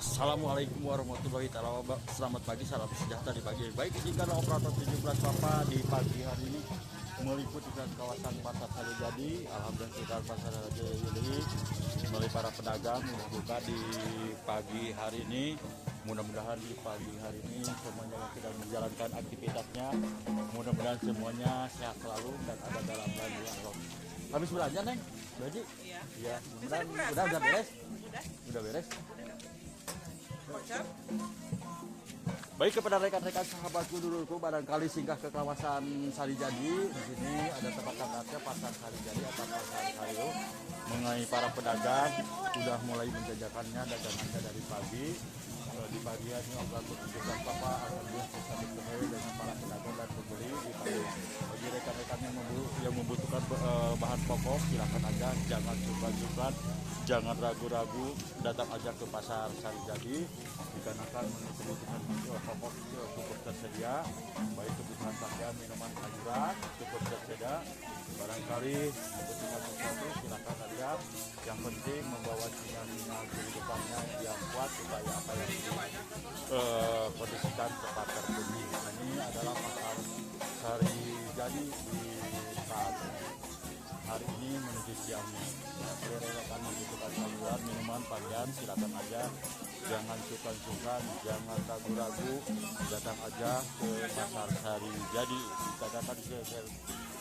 Assalamualaikum warahmatullahi wabarakatuh. Selamat pagi, salam sejahtera di pagi. Baik, izinkan operator 17 Papa di pagi hari ini meliput di kawasan Pasar Sarijadi. Alhamdulillah kita Pasar Sarijadi melalui para pedagang membuka di pagi hari ini. Mudah-mudahan di pagi hari ini semuanya yang sedang menjalankan aktivitasnya, mudah-mudahan semuanya sehat selalu dan ada dalam lindungan Allah. Habis belanja, Neng? Baji? Iya. Iya. Udah beres? Udah beres? Kocok. Baik, kepada rekan-rekan sahabatku dulurku, barangkali singgah ke kawasan Sarijadi. Di sini ada tempat tempatnya Pasar Sarijadi atau Pasar Sario. Mengenai para pedagang sudah mulai menjajakannya dagangannya dari pagi. Di pagi ini operator 17 Papa alhamdulillah bisa bertemu dengan para pedagang dan pembeli di pagi. Bagi rekan-rekan yang membutuhkan bahan pokok, silakan aja, jangan sungkan-sungkan, jangan ragu-ragu, datang aja ke Pasar Sarijadi. Dikarenakan kebutuhan pokok cukup tersedia, baik kebutuhan pakaian, minuman, sayuran cukup tersedia. Barangkali membutuhkan sesuatu, silakan aja. Yang penting membawa sinyal-sinyal kehidupannya yang kuat supaya apa yang kondisikan cepat terpenuhi. Ini adalah Pasar Sarijadi di saat hari ini menuju siangnya. Rekan membutuhkan sayuran, minuman, pakaian, silakan aja. Jangan sungkan-sungkan, jangan ragu-ragu, datang aja ke Pasar Sarijadi. Dikatakan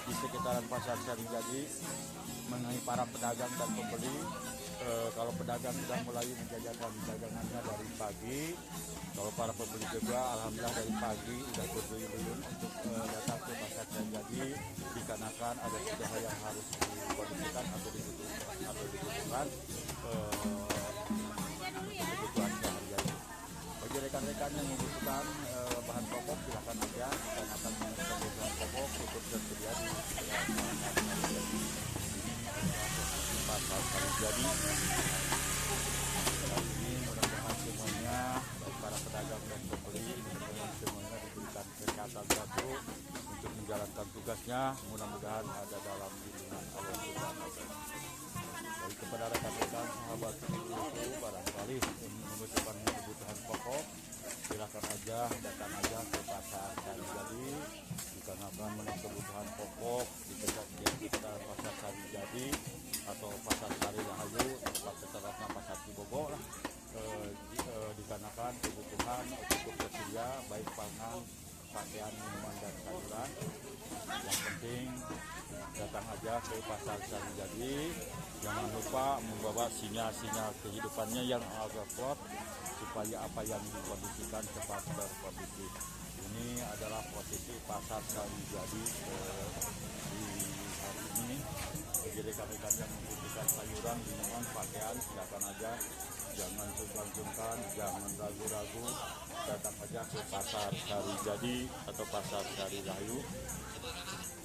di sekitaran Pasar Sarijadi mengenai para pedagang dan pembeli. Kalau pedagang sudah mulai menjajakan dagangannya dari pagi, kalau para pembeli juga alhamdulillah dari pagi sudah berduyun-duyun untuk datang ke Pasar Sarijadi, dikarenakan ada sudah yang harus dikondisikan atau dibutuhkan kebutuhan sehari-hari. Bagi rekan-rekan yang membutuhkan bahan pokok, silakan aja, dikarenakan kebutuhan pokok cukup tersedia di Pasar Sarijadi. Ini mudah-mudahan semuanya, baik para pedagang dan pembeli, mudah-mudahan semuanya diberikan kesehatan satu untuk menjalankan tugasnya. Mudah-mudahan ada dalam lindungan Allah Subhanahu wa Ta'ala. Baik, kepada rekan-rekan sahabat itu barangkali membutuhkan kebutuhan pokok, silakan aja, datang aja ke Pasar Sarijadi. Dikarenakan memenuhi kebutuhan pokok di sekitar Pasar Sarijadi atau Pasar Sari Rahayu, tempat tertera Pasar Cibogo lah. Dikarenakan kebutuhan cukup tersedia, baik pangan, pakaian, minuman, dan sayuran. Yang penting datang aja ke Pasar Sarijadi. Jangan lupa membawa sinyal-sinyal kehidupannya yang agak kuat supaya apa yang dikondisikan cepat terkondisi. Ini adalah posisi Pasar Sarijadi di hari ini. Bagi rekan-rekan yang membutuhkan sayuran, minuman, pakaian, silakan aja. Jangan sungkan-sungkan, jangan ragu-ragu, datang aja ke Pasar Sarijadi atau Pasar Sari Rahayu.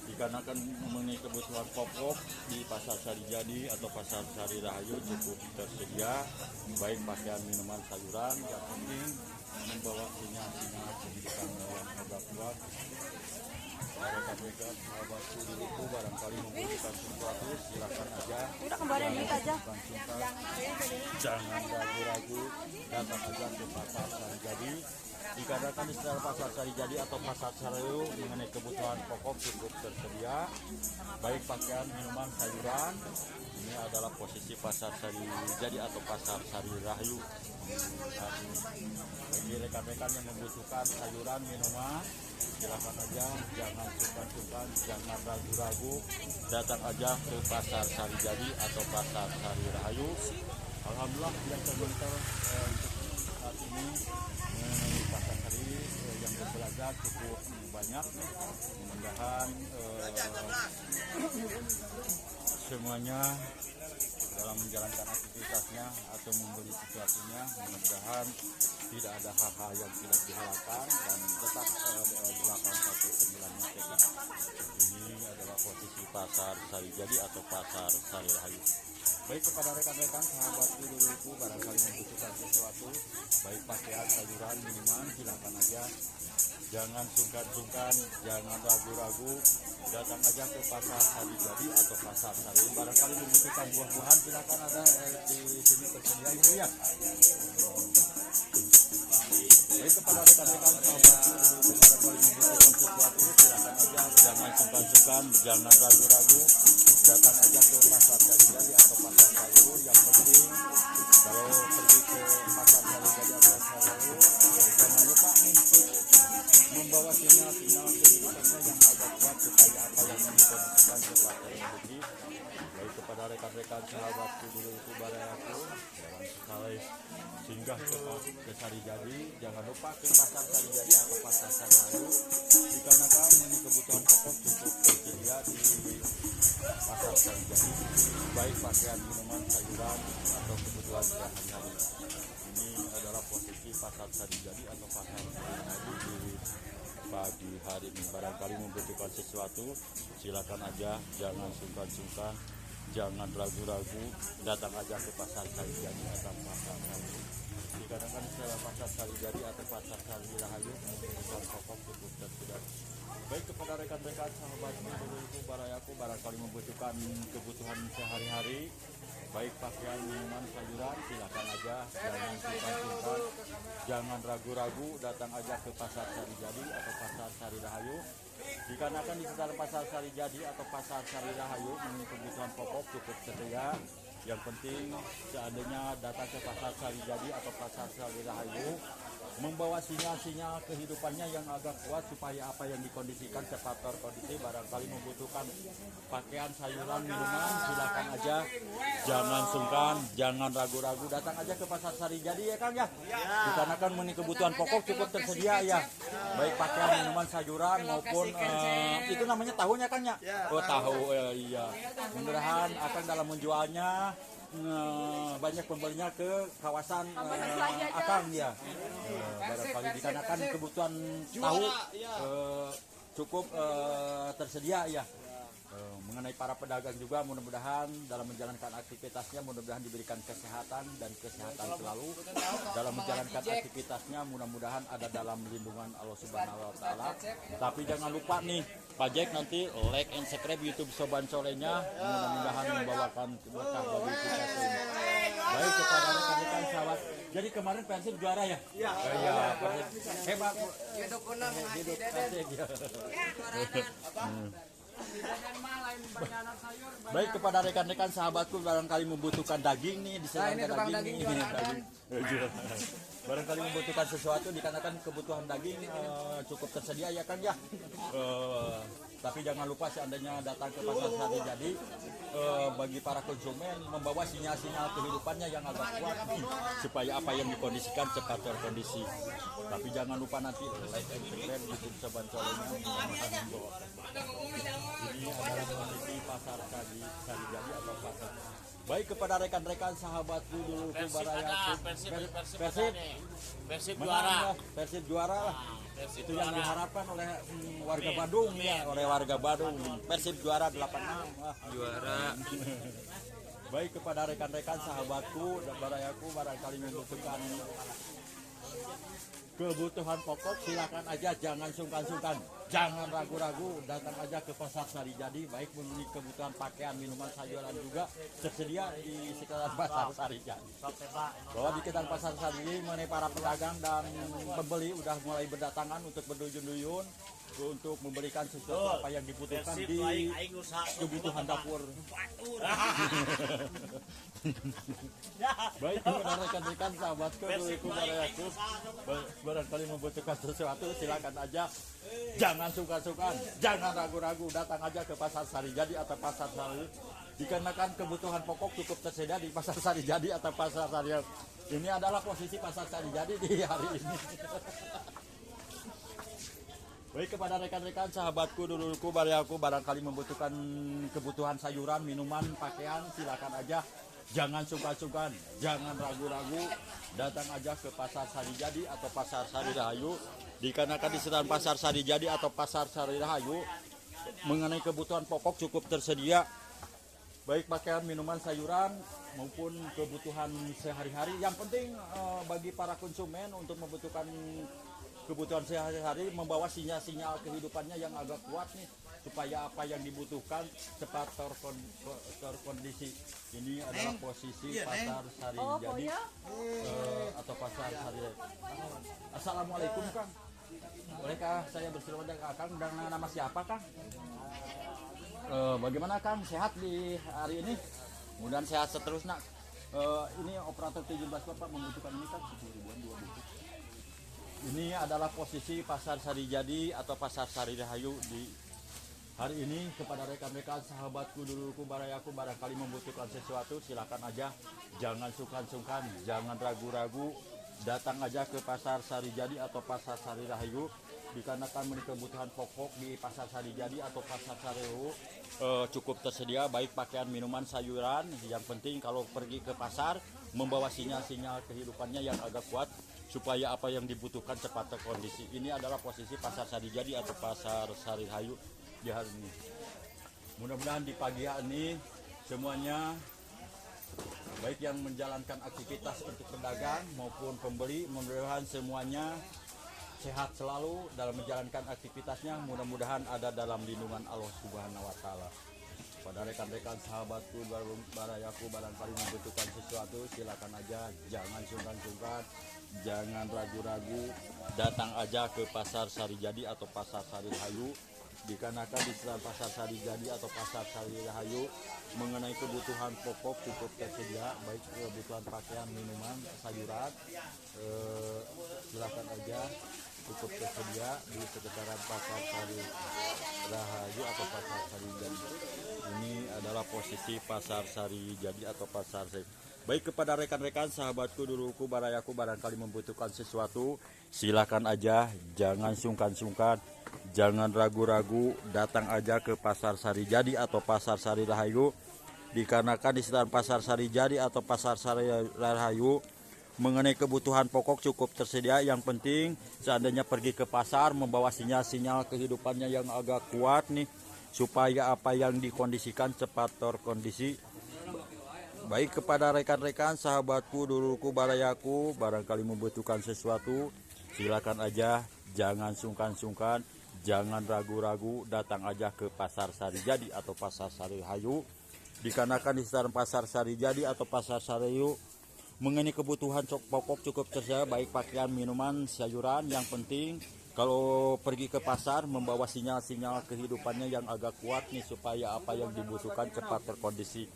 Dikarenakan memenuhi kebutuhan pokok di Pasar Sarijadi atau Pasar Sari Rahayu cukup tersedia, baik pakaian, minuman, sayuran. Yang penting membawa sinyal-sinyal kehidupan yang agak kuat. Rekan-rekan sahabatku diriku barangkali membutuhkan sesuatu, silakan aja. Udah kembali duit aja. Jangan ragu-ragu, datang aja ke Pasar Sarijadi. Dikarenakan istilah Pasar Sarijadi atau Pasar Sario mengenai kebutuhan pokok cukup tersedia, baik pakaian, minuman, sayuran. Ini adalah posisi Pasar Sarijadi atau Pasar Sari Rahayu. Bagi rekan-rekan yang membutuhkan sayuran, minuman, silakan aja, jangan sungkan-sungkan, jangan ragu-ragu, datang aja ke Pasar Sarijadi atau Pasar Sari Rahayu. Alhamdulillah yang terbentar untuk saat ini Pasar Sari yang berbelanja cukup banyak. Mudah-mudahan semuanya dalam menjalankan aktivitasnya atau membeli sesuatunya, mudah-mudahan tidak ada hal-hal yang tidak dihalalkan dan tetap dilakukan satu penilaian teknik. Ini adalah posisi Pasar Sarijadi atau Pasar Sari Rahayu. Baik, kepada rekan-rekan sahabat dulurku barangkali membutuhkan sesuatu, baik pakaian, sayuran, minuman, silakan aja. Jangan sungkan-sungkan, jangan ragu-ragu, datang aja ke Pasar Sarijadi atau Pasar Sari. Barangkali membutuhkan buah-buahan, silakan ada di sini tersedia ini ya. kepada rekan-rekan sahabatku, kepada kalian membutuhkan sesuatu, silakan aja, jangan sungkan-sungkan, jangan ragu-ragu, datang aja ke pasar Sarijadi atau pasar sayur. Yang penting kalau pergi ke pasar Sarijadi atau sayur, jangan lupa untuk membawa sinyal-sinyal kehidupannya yang agak kuat supaya apa yang dikondisikan cepat terjadi. Baik kepada rekan-rekan sahabatku dulu itu barayaku, jangan sekali singgah ke Sarijadi, jangan lupa ke pasar Sarijadi atau pasar sayur, dikarenakan ini kebutuhan pokok cukup tersedia di pasar Sarijadi, baik pakaian, minuman, sayuran atau kebutuhan sehari-hari. Ini adalah posisi pasar Sarijadi atau pasar Sarijadi di pagi hari ini. Barangkali membutuhkan sesuatu, silakan aja, jangan sungkan-sungkan, jangan ragu-ragu, datang aja ke pasar Sarijadi atau pasar sayur. Dikarenakan setelah pasar Sarijadi atau pasar Sari Rahayu kebutuhan pokok cukup tersedia. Baik kepada rekan-rekan sahabatku dulu barayaku, barangkali membutuhkan kebutuhan sehari-hari, baik pakaian, minuman, sayuran, silakan aja, jangan sungkan-sungkan, jangan ragu-ragu, datang aja ke pasar Sarijadi atau pasar Sari Rahayu. Dikarenakan di sekitar pasar Sarijadi atau pasar Sari Rahayu kebutuhan pokok cukup tersedia. Yang penting seandainya datang ke pasar Sarijadi atau pasar Sari Rahayu membawa sinyal-sinyal kehidupannya yang agak kuat supaya apa yang dikondisikan cepat terkondisi. Barangkali membutuhkan pakaian, sayuran, minuman, silakan aja, jangan sungkan, jangan ragu-ragu, datang aja ke pasar Sarijadi ya Kang ya. Dikarenakan kebutuhan pokok cukup tersedia ya, baik pakaian, minuman, sayuran maupun itu namanya tahunya Kang ya. Oh tahu iya, mudah-mudahan akan dalam menjualnya banyak pembelinya ke kawasan Akang ya. Barangkali dikarenakan kebutuhan tahu cukup tersedia ya. Mengenai para pedagang juga mudah-mudahan dalam menjalankan aktivitasnya mudah-mudahan diberikan kesehatan dan kesehatan selalu dalam menjalankan aktivitasnya, mudah-mudahan ada dalam lindungan Allah Subhanahu wa taala. Tapi jangan lupa nih Pak Jack nanti like and subscribe YouTube Soban Solehnya, mudah-mudahan membawakan berkah bagi kita semua. Baik kepada rekan-rekan sahabat. Jadi kemarin Persib juara ya? Iya. Hebat. Hidup Persib ya. Baik kepada rekan-rekan sahabatku, barangkali membutuhkan daging nih, diserahkan daging nih. Barangkali membutuhkan sesuatu dikarenakan kebutuhan daging cukup tersedia ya kan ya. Tapi jangan lupa seandainya datang ke pasar Sarijadi, bagi para konsumen membawa sinyal-sinyal kehidupannya yang agak kuat supaya apa yang dikondisikan cepat terkondisi. Tapi jangan lupa nanti like and subscribe YouTube Soban Solehnya. Ini adalah kondisi pasar Sarijadi atau pasar. Baik kepada rekan-rekan sahabatku dulu ke barayaku, Persib juara. Persib juara lah. Itu yang diharapkan oleh warga Badung ya, oleh warga Badung. Persib juara 86 juara. Baik kepada rekan-rekan sahabatku dan barayaku, barangkali membutuhkan kebutuhan pokok, silakan aja, jangan sungkan-sungkan, jangan ragu-ragu, datang aja ke pasar Sarijadi, baik memenuhi kebutuhan pakaian, minuman, sayuran juga tersedia di sekitar pasar Sarijadi. Bahwa di sekitar pasar Sarijadi mengenai para pedagang dan pembeli udah mulai berdatangan untuk berduyun-duyun untuk memberikan sesuatu apa yang dibutuhkan di kebutuhan dapur. Baik rekan-rekan sahabatku, barayaku, barangkali membutuhkan sesuatu silakan aja, jangan sungkan-sungkan, jangan ragu-ragu, datang aja ke pasar Sarijadi atau pasar Sari. Dikarenakan kebutuhan pokok cukup tersedia di pasar Sarijadi atau pasar Sari. Ini adalah posisi pasar Sarijadi di hari ini. Baik kepada rekan-rekan sahabatku duluku barayaku, barangkali membutuhkan kebutuhan sayuran, minuman, pakaian, silakan aja, jangan sungkan-sungkan, jangan ragu-ragu, datang aja ke pasar Sarijadi atau pasar Sari Rahayu. Dikarenakan di sekitar pasar Sarijadi atau pasar Sari Rahayu mengenai kebutuhan pokok cukup tersedia, baik pakaian, minuman, sayuran maupun kebutuhan sehari-hari. Yang penting bagi para konsumen untuk membutuhkan kebutuhan sehari-hari membawa sinyal-sinyal kehidupannya yang agak kuat nih supaya apa yang dibutuhkan cepat terkondisi. Ini adalah posisi pasar Sari Jadi atau pasar Sari. Assalamualaikum Kang. Bolehkah saya bersilakan dengan Kang dengan nama siapa Kang? Bagaimana Kang, sehat di hari ini? Mudah-mudahan sehat seterusnya. Ini operator 17 Bapak membutuhkan ini kan 10 ribuan 2 bungkus. Ini adalah posisi pasar Sari Jadi atau pasar Sari Rahayu di hari ini. Kepada rekan-rekan, sahabatku, dulurku, barayaku, barangkali membutuhkan sesuatu, silakan aja, jangan sungkan-sungkan, jangan ragu-ragu, datang aja ke pasar Sari Jadi atau pasar Sari Rahayu. Dikarenakan kebutuhan pokok di pasar Sari Jadi atau pasar Sari Rahayu cukup tersedia, baik pakaian, minuman, sayuran. Yang penting kalau pergi ke pasar membawa sinyal-sinyal kehidupannya yang agak kuat supaya apa yang dibutuhkan cepat terkondisi. Ini adalah posisi pasar Sari Jadi atau pasar Sari Rahayu di hari ini. Mudah-mudahan di pagi hari ini semuanya, baik yang menjalankan aktivitas untuk pedagang maupun pembeli, mudah-mudahan semuanya sehat selalu dalam menjalankan aktivitasnya. Mudah-mudahan ada dalam lindungan Allah Subhanahu wa Ta'ala. Pada rekan-rekan, sahabatku, barayaku, barangkali membutuhkan sesuatu, silakan aja, jangan sungkan-sungkan, jangan ragu-ragu, datang aja ke pasar Sari Jadi atau pasar Sari Rahayu. Dikarenakan di sekitar pasar Sari Jadi atau pasar Sari Rahayu mengenai kebutuhan pokok cukup tersedia, baik kebutuhan pakaian, minuman, sayuran, silakan aja, cukup tersedia di sekitaran pasar Sari Rahayu atau pasar Sari Jadi. Ini adalah posisi pasar Sari Jadi atau pasar Sari. Baik, kepada rekan-rekan, sahabatku, dulurku, barayaku, barangkali membutuhkan sesuatu, silakan aja, jangan sungkan-sungkan, jangan ragu-ragu, datang aja ke pasar Sari Jadi atau pasar Sari Rahayu. Dikarenakan di sekitar pasar Sari Jadi atau pasar Sari Rahayu mengenai kebutuhan pokok cukup tersedia. Yang penting seandainya pergi ke pasar membawa sinyal-sinyal kehidupannya yang agak kuat nih, supaya apa yang dikondisikan cepat terkondisi. Baik, kepada rekan-rekan, sahabatku, dulurku, barayaku, barangkali membutuhkan sesuatu, silakan aja, jangan sungkan-sungkan, jangan ragu-ragu, datang aja ke pasar Sari Jadi atau pasar Sari Rahayu. Dikarenakan di sekitar pasar Sari Jadi atau pasar Sari Rahayu mengenai kebutuhan pokok cukup tersedia, baik pakaian, minuman, sayuran. Yang penting kalau pergi ke pasar membawa sinyal-sinyal kehidupannya yang agak kuat nih, supaya apa yang dibutuhkan cepat terkondisi.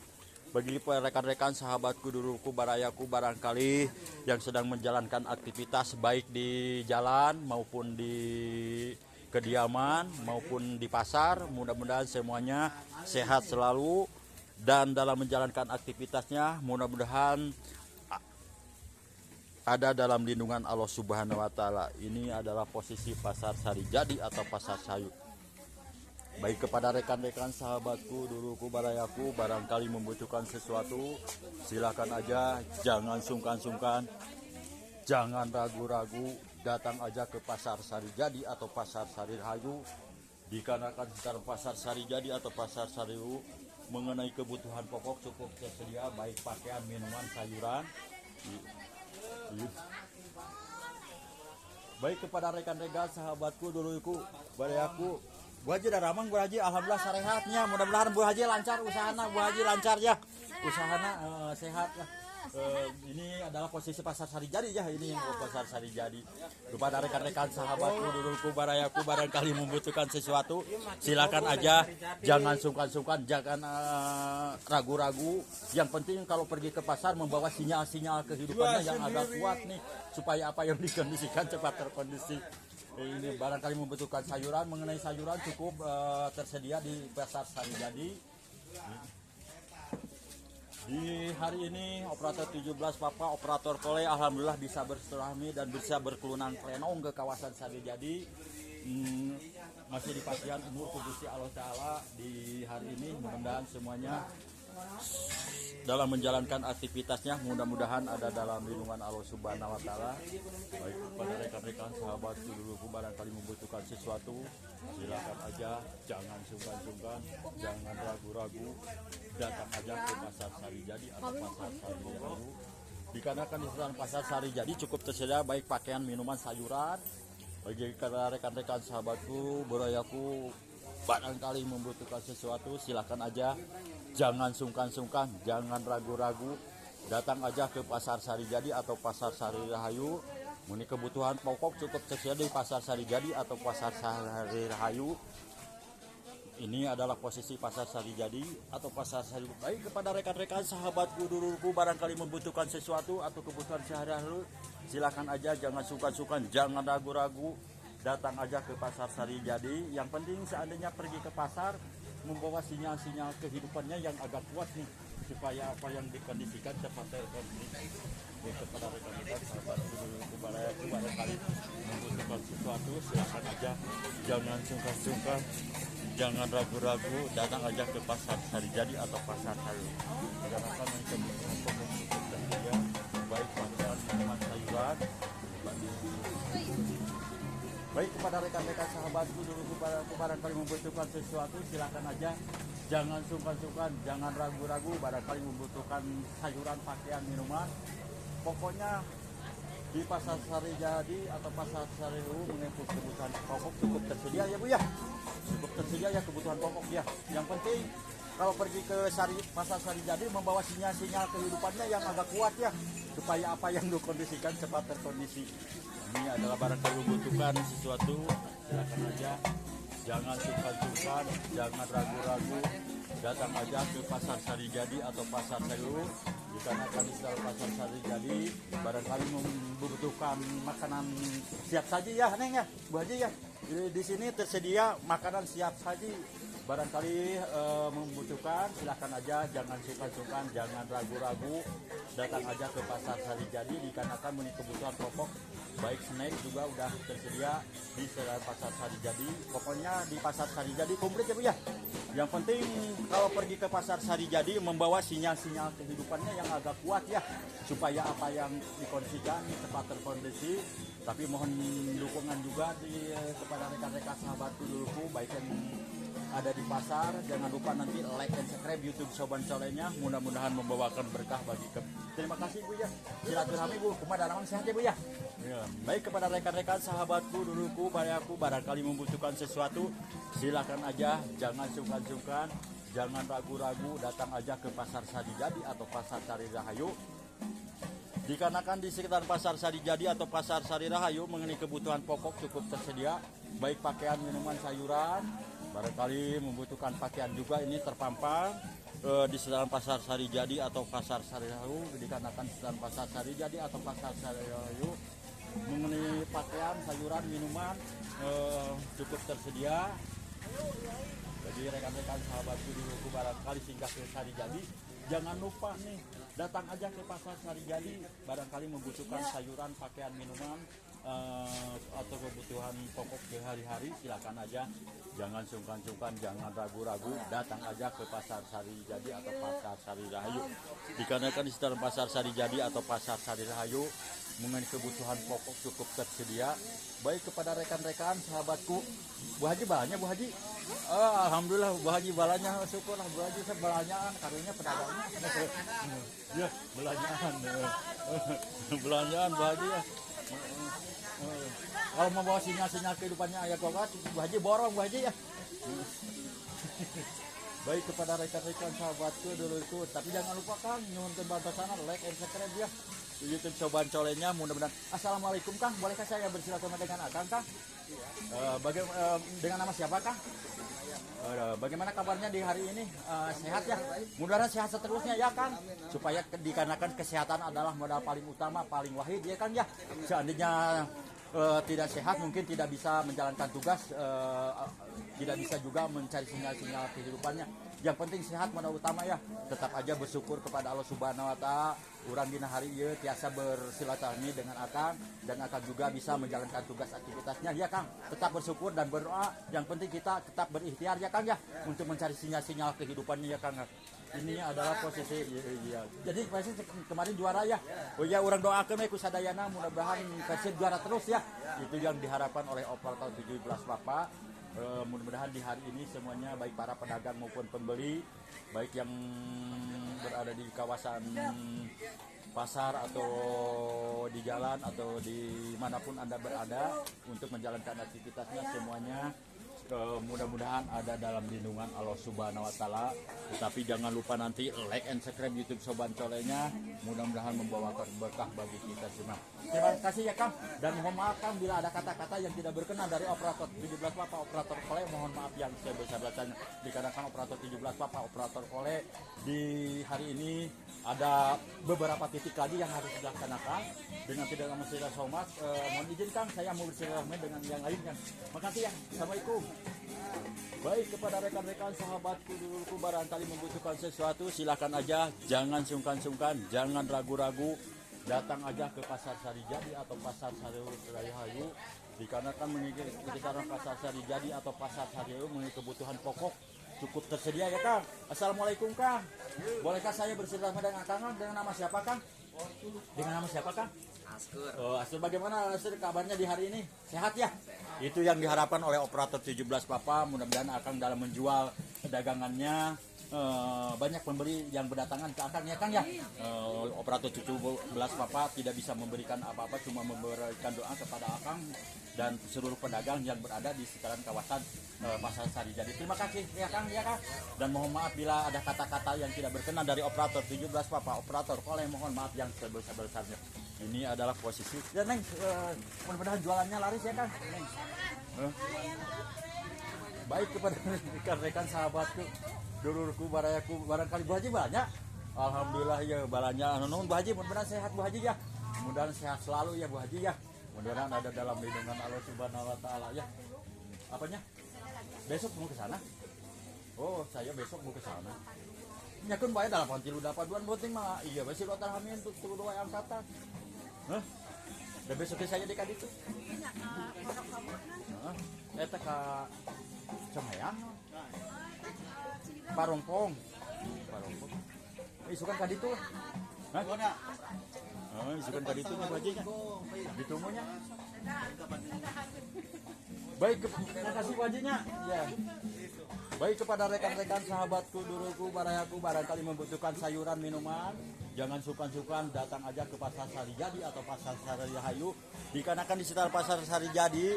Bagi rekan-rekan, sahabatku, dulurku, barayaku, barangkali yang sedang menjalankan aktivitas baik di jalan maupun di kediaman maupun di pasar, mudah-mudahan semuanya sehat selalu dan dalam menjalankan aktivitasnya mudah-mudahan ada dalam lindungan Allah Subhanahu wa Ta'ala. Ini adalah posisi pasar Sari Jadi atau pasar Sayu. Baik, kepada rekan-rekan, sahabatku, dulurku, barayaku, barangkali membutuhkan sesuatu, silakan aja, jangan sungkan-sungkan, jangan ragu-ragu, datang aja ke pasar Sari Jadi atau pasar Sari Rahayu. Dikarenakan sekitar pasar Sari Jadi atau pasar Sari Rahayu mengenai kebutuhan pokok cukup tersedia, baik pakaian, minuman, sayuran. Baik, kepada rekan-rekan, sahabatku, dulurku, barayaku, Bu Haji dah ramang, Bu Haji, alhamdulillah sehatnya. Mudah-mudahan Bu Haji lancar usahana, Bu Haji lancar ya, usahana sehat ya. Ini adalah posisi pasar Sari Jadi ya, ini pasar Sari Jadi. Kepada rekan-rekan, sahabatku, dulurku, barayaku, barangkali membutuhkan sesuatu, silakan aja, jangan sungkan-sungkan, jangan ragu-ragu. Yang penting kalau pergi ke pasar membawa sinyal-sinyal kehidupannya yang agak kuat nih, supaya apa yang dikondisikan cepat terkondisi. Ini barangkali membutuhkan sayuran, mengenai sayuran cukup tersedia di pasar Sari Jadi. Di hari ini operator 17 Papa, operator kole, alhamdulillah bisa bersilaturahmi dan bisa berkelunang klenong ke kawasan Sari Jadi. Masih dipastikan umur Gusti Allah Ta'ala di hari ini. Mudah-mudahan semuanya dalam menjalankan aktivitasnya, mudah-mudahan ada dalam lindungan Allah Subhanahu wa Ta'ala. Baik, kepada rekan-rekan, sahabat, dulurku, barangkali membutuhkan sesuatu, silakan aja, jangan sungkan-sungkan, jangan ragu-ragu, datang aja ke pasar Sari Jadi atau pasar Sari Rahayu. Dikarenakan di sekitar pasar Sari Jadi cukup tersedia baik pakaian, minuman, sayuran. Bagi rekan-rekan, sahabatku, barayaku, barangkali membutuhkan sesuatu, silakan aja. Jangan sungkan-sungkan, jangan ragu-ragu. Datang aja ke Pasar Sarijadi atau Pasar Sari Rahayu. Muni kebutuhan pokok cukup tersedia di Pasar Sarijadi atau Pasar Sari Rahayu. Ini adalah posisi Pasar Sarijadi atau Pasar Sari. Baik kepada rekan-rekan, sahabatku, dulurku, barangkali membutuhkan sesuatu atau kebutuhan sehari-hari, silakan aja, jangan sungkan-sungkan, jangan ragu-ragu. Datang aja ke Pasar Sarijadi. Yang penting seandainya pergi ke pasar membawa sinyal-sinyal kehidupannya yang agak kuat nih, supaya apa yang dikondisikan cepat terkondisi. Kepada rekan-rekan, sahabatku, dulurku, barangkali membutuhkan sesuatu, silakan aja, jangan sungkan-sungkan, jangan ragu-ragu, datang aja ke Pasar Sarijadi atau Pasar Sari. Dikarenakan kebutuhan pokok cukup tersedia, baik pakaian, minuman, sayuran. Baik kepada rekan-rekan, sahabatku, dulu barangkali membutuhkan sesuatu, silakan aja, jangan sungkan-sungkan, jangan ragu-ragu. Barangkali membutuhkan sayuran, pakaian, minuman, pokoknya di Pasar Sarijadi atau Pasar Sari mengenai kebutuhan pokok cukup tersedia ya Bu ya. Cukup tersedia ya kebutuhan pokok ya. Yang penting kalau pergi ke Pasar Sarijadi membawa sinyal-sinyal kehidupannya yang agak kuat ya, supaya apa yang dikondisikan cepat terkondisi. Ini adalah barangkali membutuhkan sesuatu, silakan aja, jangan sungkan-sungkan, jangan ragu-ragu. Datang aja ke Pasar Sarijadi atau Pasar Sayur. Dikarenakan di sekitar Pasar Sarijadi barangkali membutuhkan makanan siap saji ya Neng ya, Bu Haji ya. Di sini tersedia makanan siap saji. Barangkali membutuhkan, silakan aja, jangan sungkan-sungkan, jangan ragu-ragu. Datang aja ke Pasar Sarijadi. Dikarenakan memenuhi kebutuhan pokok, baik snack juga udah tersedia di sekitar Pasar Sarijadi. Pokoknya di Pasar Sarijadi komplit ya Bu ya. Yang penting kalau pergi ke Pasar Sarijadi membawa sinyal-sinyal kehidupannya yang agak kuat ya, supaya apa yang dikondisikan cepat terkondisi. Tapi mohon dukungan juga kepada rekan-rekan, sahabatku, duluku, baik yang ada di pasar. Jangan lupa nanti like dan subscribe YouTube Soban Solehnya. Mudah-mudahan membawakan berkah bagi terima kasih Bu ya. Silaturahmi Bu, kepada anak sehat ya Bu ya. Ya. Baik kepada rekan-rekan, sahabatku, duluku, bayaku, barangkali membutuhkan sesuatu, silakan aja, jangan sungkan-sungkan, jangan ragu-ragu. Datang aja ke Pasar Sarijadi atau Pasar Sari Rahayu. Dikarenakan di sekitar Pasar Sarijadi atau Pasar Sari Rahayu mengenai kebutuhan pokok cukup tersedia, baik pakaian, minuman, sayuran. Barangkali membutuhkan pakaian juga, ini terpampang di sekitar Pasar Sarijadi atau Pasar Sari Rahayu. Dikarenakan di sekitar Pasar Sarijadi atau Pasar Sari Rahayu mengenai pakaian, sayuran, minuman cukup tersedia. Jadi rekan-rekan, sahabatku, dulu barangkali singgah ke Sarijadi, jangan lupa nih, datang aja ke Pasar Sarijadi. Barangkali membutuhkan sayuran, pakaian, minuman, atau kebutuhan pokok sehari-hari, silakan aja, jangan sungkan-sungkan, jangan ragu-ragu. Datang aja ke Pasar Sarijadi atau Pasar Sari Rahayu. Dikarenakan di sekitar Pasar Sarijadi atau Pasar Sari Rahayu mengenai kebutuhan pokok cukup tersedia, baik kepada rekan-rekan, sahabatku. Bu Haji balanya Bu Haji, alhamdulillah Bu Haji balanya, syukurlah Bu Haji, sebelanjaan karunya pedagangnya ya, belanjaan belanjaan Bu Haji ya. Kalau membawa sinyal-sinyal kehidupannya ayat kokat, Bu Haji borong Bu Haji ya. Baik kepada rekan-rekan, sahabatku, duluku, tapi jangan lupa Kang, nyuwun kebantasan like and subscribe ya YouTube Soban Solehnya. Mudah-mudahan. Assalamualaikum Kang, bolehkah saya bersilaturahmi dengan Akang Kang? Dengan nama siapa Kang? Bagaimana kabarnya di hari ini? Sehat ya? Mudah-mudahan sehat seterusnya ya Kang. Supaya dikarenakan kesehatan adalah modal paling utama, paling wahid ya Kang ya. Seandainya tidak sehat mungkin tidak bisa menjalankan tugas, tidak bisa juga mencari sinyal-sinyal kehidupannya. Yang penting sehat modal utama ya. Tetap aja bersyukur kepada Allah Subhanahu wa Ta'ala. Urang dina hari ieu tiasa bersilaturahmi dengan Akang, dan Akang juga bisa menjalankan tugas aktivitasnya ya Kang. Tetap bersyukur dan berdoa. Yang penting kita tetap berikhtiar ya Kang ya, untuk mencari sinyal-sinyal kehidupannya ya Kang. Ini adalah posisi ya. Jadi Persib kemarin juara ya. Oh ya, urang doakeun we ku sadayana mudah-mudahan Persib juara terus ya. Itu yang diharapkan oleh operator 17 Bapak. Mudah-mudahan di hari ini semuanya, baik para pedagang maupun pembeli, baik yang berada di kawasan pasar atau di jalan atau dimanapun Anda berada untuk menjalankan aktivitasnya, semuanya mudah-mudahan ada dalam lindungan Allah Subhanahu wa taala. Tetapi jangan lupa nanti like and subscribe YouTube Soban Colenya. Mudah-mudahan membawa berkah bagi kita semua. Terima kasih ya Kang, dan mohon maaf Kang bila ada kata-kata yang tidak berkenan dari operator 17 Papa operator Kole, mohon maaf yang sebesar-besarnya. Dikarenakan operator 17 Papa operator Kole di hari ini ada beberapa titik lagi yang harus dilaksanakan dengan tidak mencegah somat. Mohon izin Kang, saya mau bersilaturahmi dengan yang lain Kang. Makasih ya. Assalamualaikum. Baik, kepada rekan-rekan sahabatku duluku barangkali membutuhkan sesuatu, silakan aja, jangan sungkan-sungkan, jangan ragu-ragu, datang aja ke Pasar Sarijadi atau Pasar Sarihayu. Dikarenakan mengikuti Pasar Sarijadi atau Pasar Sarihayu memiliki kebutuhan pokok cukup tersedia ya Kang. Assalamualaikum Kang. Bolehkah saya bersilaturahmi dengan Kang? Dengan nama siapa Kang? Dengan nama siapa Kang? Askur. Askur, bagaimana Askur kabarnya di hari ini? Sehat ya? Itu yang diharapkan oleh operator 17 Papa. Mudah-mudahan Akang dalam menjual dagangannya banyak pembeli yang berdatangan ke Akang ya Kang ya. Operator 17 Papa tidak bisa memberikan apa-apa, cuma memberikan doa kepada Akang dan seluruh pedagang yang berada di sekitaran kawasan Pasar Sarijadi. Terima kasih ya Kang ya Kang. Dan mohon maaf bila ada kata-kata yang tidak berkenan dari operator 17 Papa operator Kole, mohon maaf yang sebesar-besarnya. Ini adalah posisi ya Neng, mudah-mudahan jualannya laris ya Kang Neng. Baik, kepada rekan-rekan sahabatku dulurku barayaku, barangkali Bu Haji banyak. Alhamdulillah ya balanya nuhun Bu Haji, mudah-mudahan sehat Bu Haji ya. Mudah-mudahan sehat selalu ya Bu Haji ya. Mudah-mudahan ada dalam lindungan Allah Subhanahu wa taala ya. Apanya? Besok mau ke sana? Oh, saya besok mau ke sana. Nyakun bae dalam pantilu dapat duan penting mah iya besi lo tahamin untuk dua angkatan. Hah? Dan besoknya saya di kaditu. Eta ka Cemayang. Parongpong. Isukan kaditu. Hah? Isukan kaditu nya bajinya. Ditunggunya. Baik, terima kasih wajinya. Ya. Baik, kepada rekan-rekan sahabatku, duluku, barayaku, barangkali membutuhkan sayuran, minuman, jangan sungkan-sungkan datang aja ke Pasar Sarijadi atau Pasar Sarihayu. Dikarenakan di sekitar Pasar Sarijadi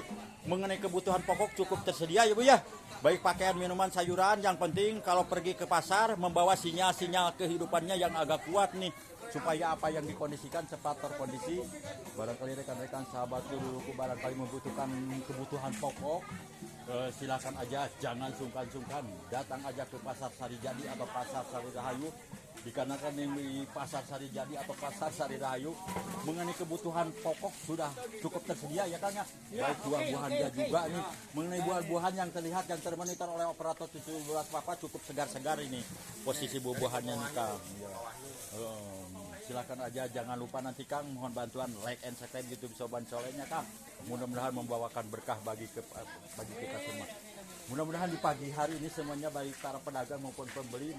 mengenai kebutuhan pokok cukup tersedia ya Bu ya. Baik pakaian, minuman, sayuran, yang penting kalau pergi ke pasar membawa sinyal-sinyal kehidupannya yang agak kuat nih, supaya apa yang dikondisikan cepat terkondisi. Barangkali rekan-rekan sahabatku duluku barangkali membutuhkan kebutuhan pokok, silakan aja, jangan sungkan-sungkan, datang aja ke Pasar Sarijadi atau Pasar Sarihayu. Dikarenakan yang di Pasar Sarijadi atau Pasar Sarihayu mengenai kebutuhan pokok sudah cukup tersedia ya Kang ya. Baik buah-buahannya juga nih, mengenai buah-buahan yang terlihat yang termonitor oleh operator 17 Papa cukup segar-segar ini posisi buah-buahannya nih Kang ya. Silakan aja, jangan lupa nanti Kang mohon bantuan like and subscribe YouTube Soban Colenya Kang. Mudah-mudahan membawakan berkah bagi kita semua. Mudah-mudahan di pagi hari ini semuanya baik para pedagang maupun pembeli